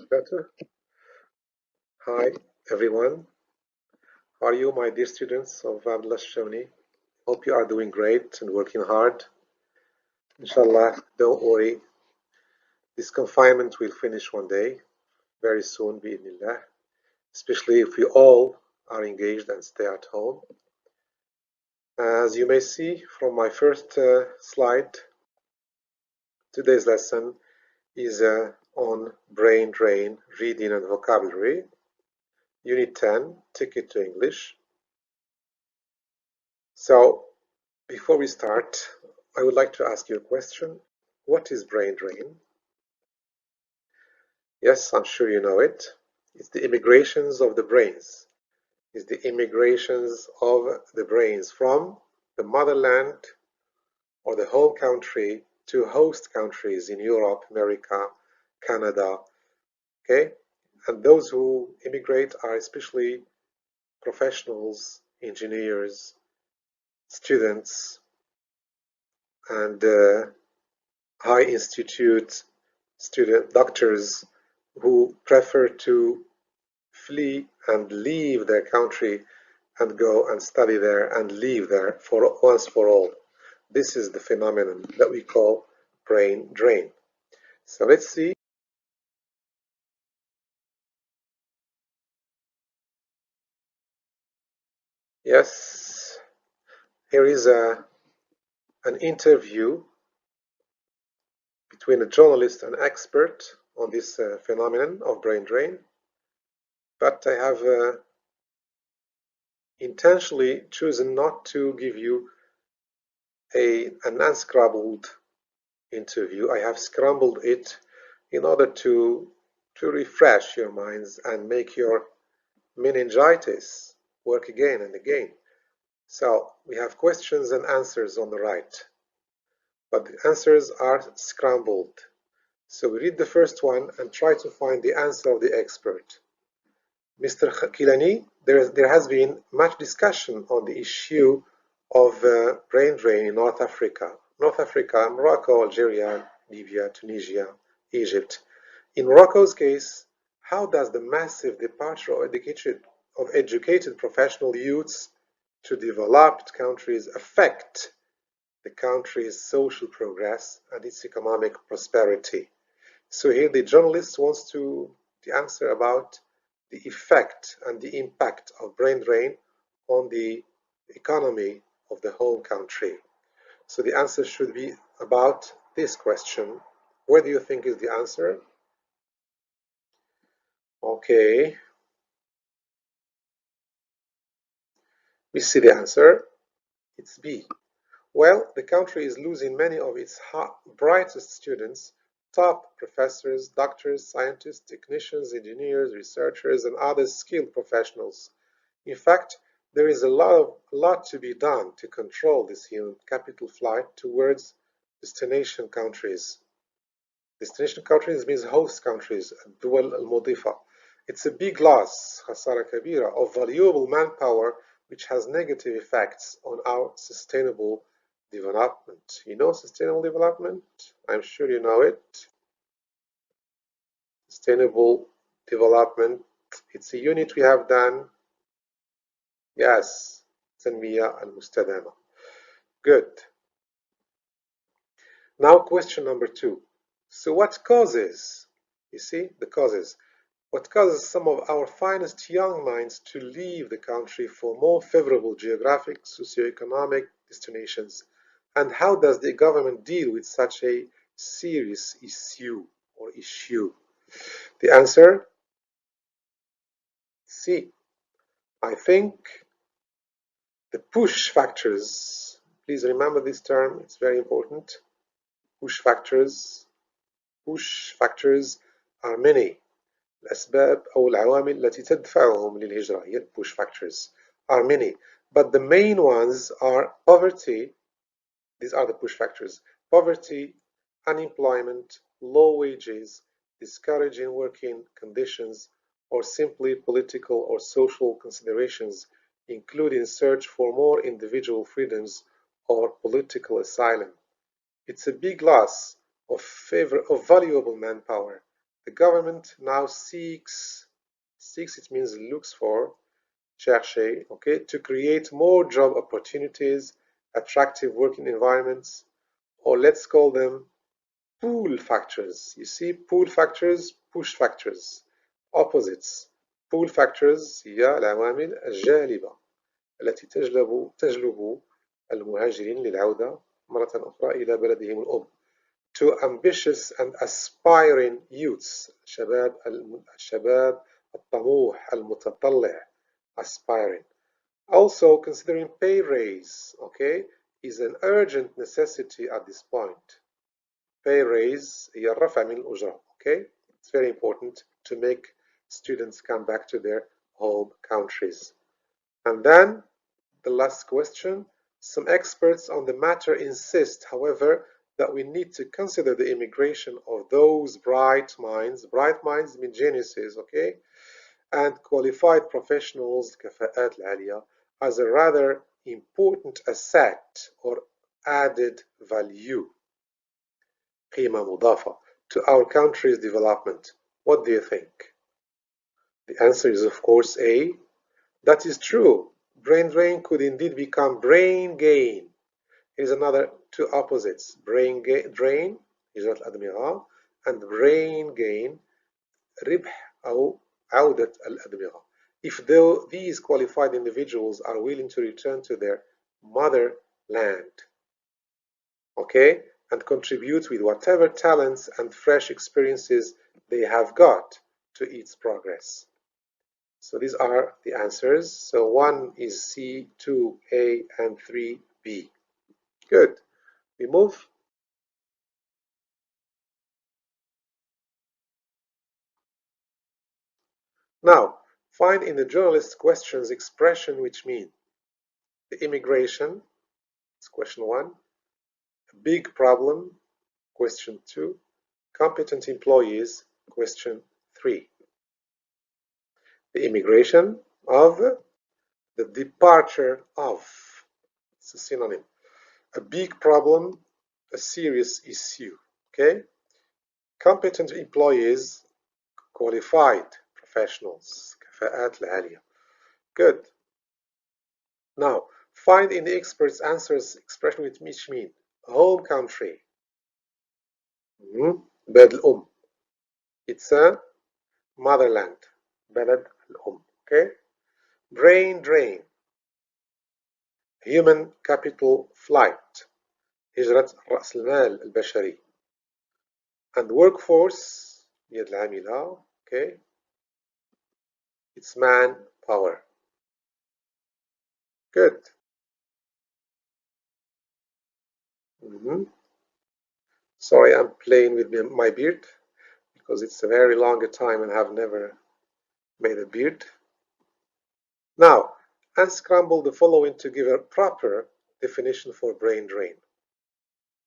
better. Hi, everyone. How are you, my dear students of Abd.Chafchaoni? Hope you are doing great and working hard. Inshallah, don't worry. This confinement will finish one day, very soon, bi'idhnillah, especially if we all are engaged and stay at home. As you may see from my first slide, today's lesson is on brain drain, reading and vocabulary. Unit 10, Ticket to English. So, before we start, I would like to ask you a question. What is brain drain? Yes, I'm sure you know it. It's the immigrations of the brains. It's the immigrations of the brains from the motherland or the home country to host countries in Europe, America, Canada, okay? And those who immigrate are especially professionals, engineers, students, and high institute student doctors who prefer to flee and leave their country and go and study there and live there for once for all. This is the phenomenon that we call brain drain. So let's see. Yes, here is an interview between a journalist and expert on this phenomenon of brain drain. But I have intentionally chosen not to give you an unscrambled interview. I have scrambled it in order to refresh your minds and make your meningitis work again and again. So we have questions and answers on the right, but the answers are scrambled. So we read the first one and try to find the answer of the expert. Mr. Kilani, there has been much discussion on the issue of brain drain in North Africa. North Africa, Morocco, Algeria, Libya, Tunisia, Egypt. In Morocco's case, how does the massive departure of educated professional youths to developed countries affect the country's social progress and its economic prosperity? So here the journalist wants the answer about the effect and the impact of brain drain on the economy of the home country. So the answer should be about this question. Where do you think is the answer? Okay. We see the answer. It's B. Well, the country is losing many of its brightest students, top professors, doctors, scientists, technicians, engineers, researchers, and other skilled professionals. In fact, there is a lot to be done to control this human capital flight towards destination countries. Destination countries means host countries, الدول المضيفة. It's a big loss, خسارة كبيرة, of valuable manpower which has negative effects on our sustainable development. You know sustainable development? I'm sure you know it. Sustainable development. It's a unit we have done. Yes, تنمية المستدامة. Good. Now question number 2. So what causes, you see, the causes. What causes some of our finest young minds to leave the country for more favorable geographic, socioeconomic destinations? And how does the government deal with such a serious issue or issue? The answer, C. I think the push factors, please remember this term, it's very important. Push factors are many. الأسباب أو العوامل التي تدفعهم للهجرة هي push factors are many, but the main ones are poverty. These are the push factors: poverty, unemployment, low wages, discouraging working conditions, or simply political or social considerations, including search for more individual freedoms or political asylum. It's a big loss of valuable manpower The government now seeks, it means looks for, chercher, okay, to create more job opportunities, attractive working environments, or let's call them pull factors. You see, pull factors, push factors, opposites. pull factors هي العوامل الجالبة التي تجلب المهاجرين للعودة مرة أخرى إلى بلدهم الأم. To ambitious and aspiring youths, الشباب الطموح المتطلع, aspiring. Also, considering pay raise, okay, is an urgent necessity at this point. Pay raise هي الرفع من الأجرة, okay? It's very important to make students come back to their home countries. And then the last question. Some experts on the matter insist, however, that we need to consider the immigration of those bright minds mean geniuses, okay, and qualified professionals, كفاءات العالية, as a rather important asset or added value, قيمة مضافة, to our country's development. What do you think? The answer is, of course, A. That is true. Brain drain could indeed become brain gain. Here's another two opposites. Brain drain, هجرة الأدمغة, and brain gain, ربح أو عودة الأدمغة. If these qualified individuals are willing to return to their motherland, okay, and contribute with whatever talents and fresh experiences they have got to its progress. So these are the answers. So 1 is C, 2 A, and 3 B. Good. We move. Now, find in the journalist's questions expression which mean the immigration, it's question 1, a big problem, question 2, competent employees, question 3. The immigration of, the departure of, it's a synonym, a big problem, a serious issue, okay? Competent employees, qualified professionals, كفاءات العالية. Good. Now, find in the expert's answers expression which mean home country. بلد الأم. It's a motherland. بلد الأم. Okay. Brain drain. Human capital flight. هجرة رأس المال البشري. And workforce يد العاملة. Okay. It's man power. Good. Sorry, I'm playing with my beard because it's a very long time and I've never made a beard. Now, unscramble the following to give a proper definition for brain drain.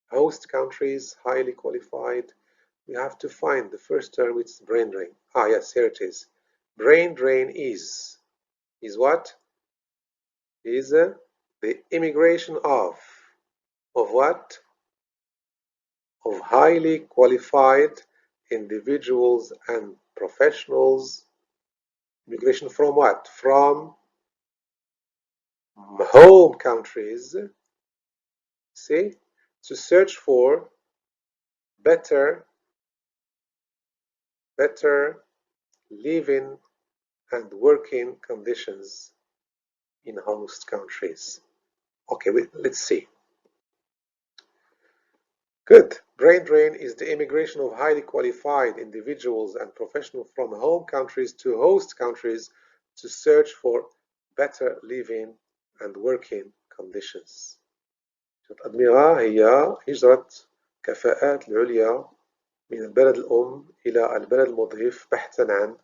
Host countries, highly qualified. We have to find the first term, which is brain drain. Ah, yes, here it is. Brain drain is what? Is the immigration of what? Of highly qualified individuals and professionals. Immigration from what? From home countries, see, to search for better living and working conditions in host countries. Okay, let's see. Good. Brain drain is the immigration of highly qualified individuals and professionals from home countries to host countries to search for better living and working conditions. الأدمغة هي هجرة كفاءات العليا من البلد الأم إلى البلد المضيف بحثا عن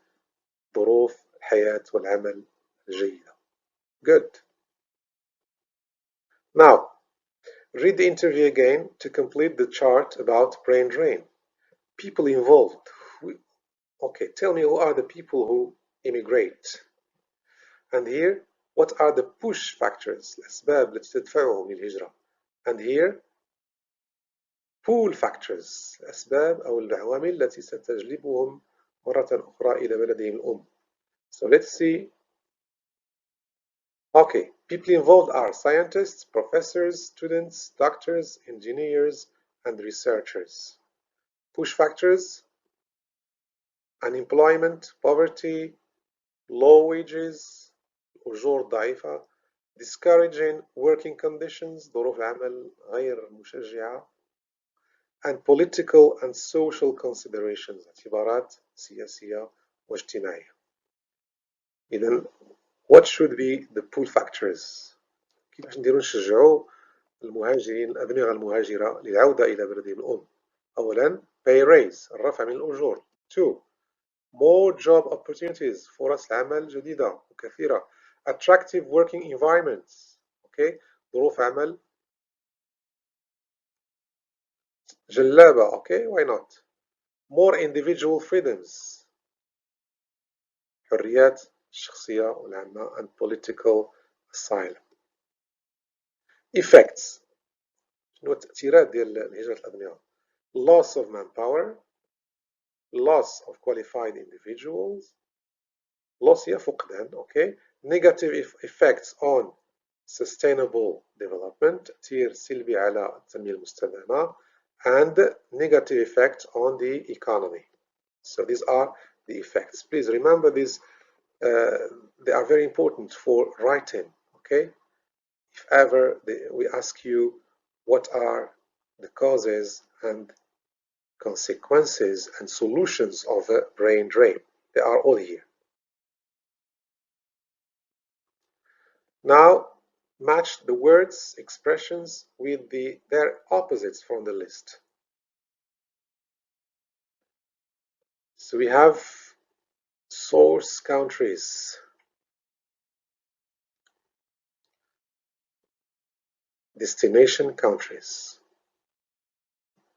ظروف الحياة والعمل الجيدة. Good. Now, read the interview again to complete the chart about brain drain. People involved. Okay, tell me who are the people who immigrate. And here, what are the push factors? الأسباب التي تدفعهم للهجرة. And here, pull factors الأسباب أو العوامل التي ستجلبهم مرة أخرى إلى بلدهم الأم. So let's see. Okay, people involved are scientists, professors, students, doctors, engineers, and researchers. Push factors: unemployment, poverty, low wages, أجور ضعيفة, discouraging working conditions, ظروف العمل غير مشجعة, and political and social considerations, اعتبارات سياسية واجتماعية. إذن what should be the pull factors؟ كيفاش نديرو نشجعوا المهاجرين الأبناء المهاجرة للعودة إلى بلدهم الأم؟ أولا pay raise الرفع من الأجور. 2 more job opportunities فرص العمل جديدة وكثيرة. attractive working environments okay ظروف عمل جلابة okay why not. more individual freedoms حريات الشخصية والعامة and political asylum. effects شنو التأثيرات ديال الهجرة الأبناء؟ loss of manpower, loss of qualified individuals, loss هي فقدان okay negative effects on sustainable development تأثير سلبي على التنمية المستدامة and negative effect on the economy. So these are the effects. Please remember these. They are very important for writing. Okay, if ever we ask you what are the causes and consequences and solutions of a brain drain, they are all here. Now match the words, expressions with their opposites from the list. So we have source countries, destination countries.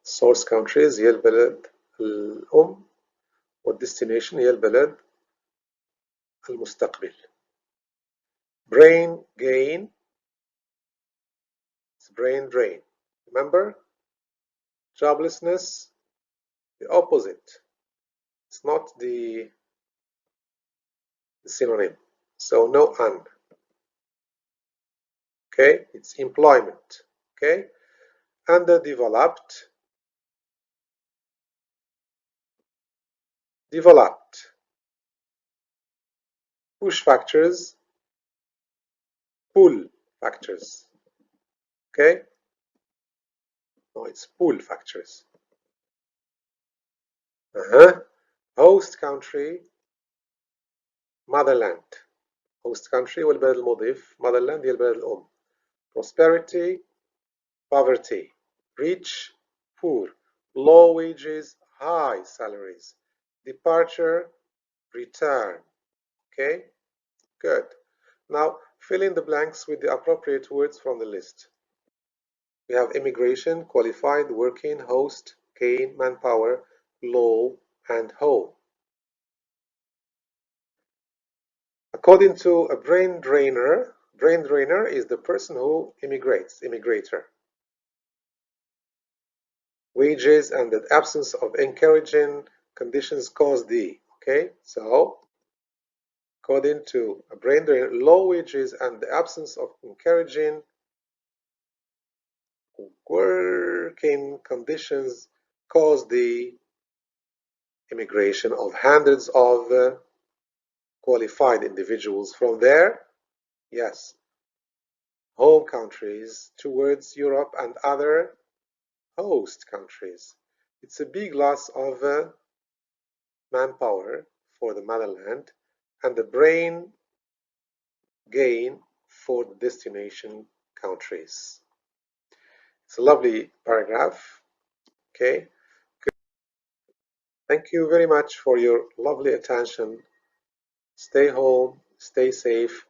source countries هي البلد الأم والdestination هي البلد المستقبل. brain gain, it's brain drain. Remember, joblessness, the opposite. It's not the synonym. So no un. Okay, it's employment. Okay, underdeveloped, developed. Push factors, pull factors. Okay, no, it's pull factors. Host country, motherland. host country هو البلد المضيف. motherland هي البلد الأم. prosperity, poverty. rich, poor. low wages, high salaries. departure, return. Okay, good. Now fill in the blanks with the appropriate words from the list. We have immigration, qualified, working, host, gain, manpower, low, and home. According to a brain drainer is the person who immigrates, immigrator. Wages and the absence of encouraging conditions cause the, okay? So, according to a brain drainer, low wages and the absence of encouraging working conditions cause the immigration of hundreds of qualified individuals from their, yes, home countries towards Europe and other host countries. It's a big loss of manpower for the motherland and the brain gain for the destination countries. It's a lovely paragraph. Okay. Thank you very much for your lovely attention. Stay home, stay safe,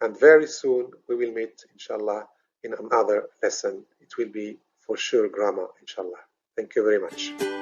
and very soon we will meet, inshallah, in another lesson. It will be for sure grammar, inshallah. Thank you very much.